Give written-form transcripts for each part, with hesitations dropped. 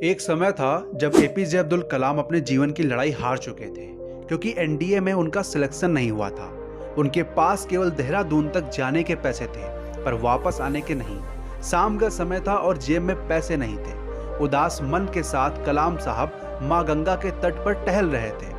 एक समय था जब एपीजे अब्दुल कलाम अपने जीवन की लड़ाई हार चुके थे क्योंकि एनडीए में उनका सिलेक्शन नहीं हुआ था। उनके पास केवल देहरादून तक जाने के पैसे थे पर वापस आने के नहीं। शाम का समय था और जेब में पैसे नहीं थे। उदास मन के साथ कलाम साहब माँ गंगा के तट पर टहल रहे थे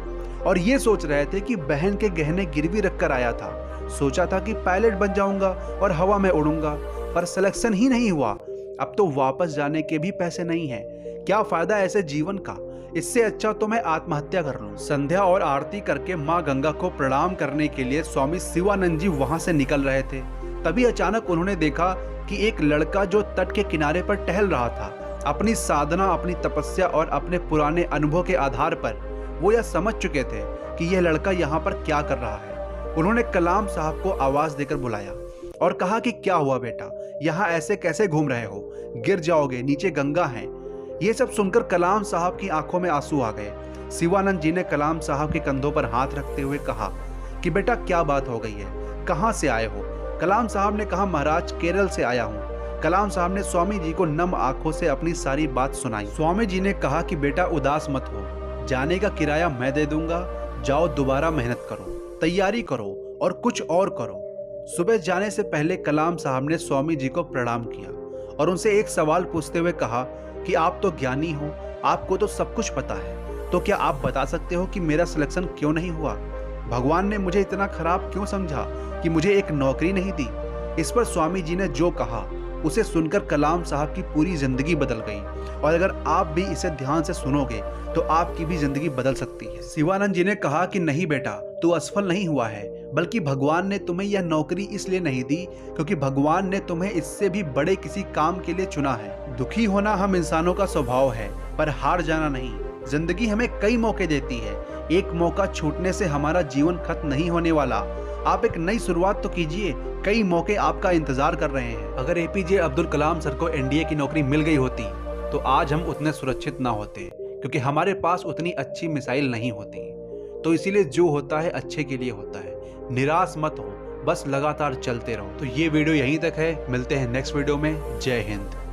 और ये सोच रहे थे कि बहन के गहने गिरवी रखकर आया था। सोचा था कि पायलट बन जाऊंगा और हवा में उड़ूंगा, पर सिलेक्शन ही नहीं हुआ। अब तो वापस जाने के भी पैसे नहीं हैं। क्या फायदा ऐसे जीवन का? इससे अच्छा तो मैं आत्महत्या कर लूं। संध्या और आरती करके माँ गंगा को प्रणाम करने के लिए स्वामी शिवानंद जी वहां से निकल रहे थे। तभी अचानक उन्होंने देखा कि एक लड़का जो तट के किनारे पर टहल रहा था, अपनी साधना, अपनी तपस्या और अपने पुराने अनुभव के आधार पर वो यह समझ चुके थे कि यह लड़का यहाँ पर क्या कर रहा है। उन्होंने कलाम साहब को आवाज देकर बुलाया और कहा कि क्या हुआ बेटा, यहाँ ऐसे कैसे घूम रहे हो? गिर जाओगे, नीचे गंगा है। ये सब सुनकर कलाम साहब की आंखों में आंसू आ गए। शिवानंद जी ने कलाम साहब के कंधों पर हाथ रखते हुए कहा कि बेटा क्या बात हो गई है, कहाँ से आए हो? कलाम साहब ने कहा महाराज केरल से आया हूँ। कलाम साहब ने स्वामी जी को नम आंखों से अपनी सारी बात सुनाई। स्वामी जी ने कहा कि बेटा उदास मत हो, जाने का किराया मैं दे दूंगा, जाओ दोबारा मेहनत करो, तैयारी करो और कुछ और करो। सुबह जाने से पहले कलाम साहब ने स्वामी जी को प्रणाम किया और उनसे एक सवाल पूछते हुए कहा कि आप तो ज्ञानी हो, आपको तो सब कुछ पता है, तो क्या आप बता सकते हो कि मेरा सिलेक्शन क्यों नहीं हुआ? भगवान ने मुझे इतना खराब क्यों समझा कि मुझे एक नौकरी नहीं दी? इस पर स्वामी जी ने जो कहा उसे सुनकर कलाम साहब की पूरी जिंदगी बदल गई और अगर आप भी इसे ध्यान से सुनोगे तो आपकी भी जिंदगी बदल सकती है। शिवानंद जी ने कहा कि नहीं बेटा, तू असफल नहीं हुआ है, बल्कि भगवान ने तुम्हें यह नौकरी इसलिए नहीं दी क्योंकि भगवान ने तुम्हें इससे भी बड़े किसी काम के लिए चुना है। दुखी होना हम इंसानों का स्वभाव है, पर हार जाना नहीं। जिंदगी हमें कई मौके देती है, एक मौका छूटने से हमारा जीवन खत्म नहीं होने वाला। आप एक नई शुरुआत तो कीजिए, कई मौके आपका इंतजार कर रहे हैं। अगर एपीजे अब्दुल कलाम सर को एनडीए की नौकरी मिल गई होती तो आज हम उतने सुरक्षित ना होते, क्योंकि हमारे पास उतनी अच्छी मिसाइल नहीं होती। तो इसीलिए जो होता है अच्छे के लिए होता है। निराश मत हो, बस लगातार चलते रहो। तो ये वीडियो यहीं तक है, मिलते हैं नेक्स्ट वीडियो में। जय हिंद।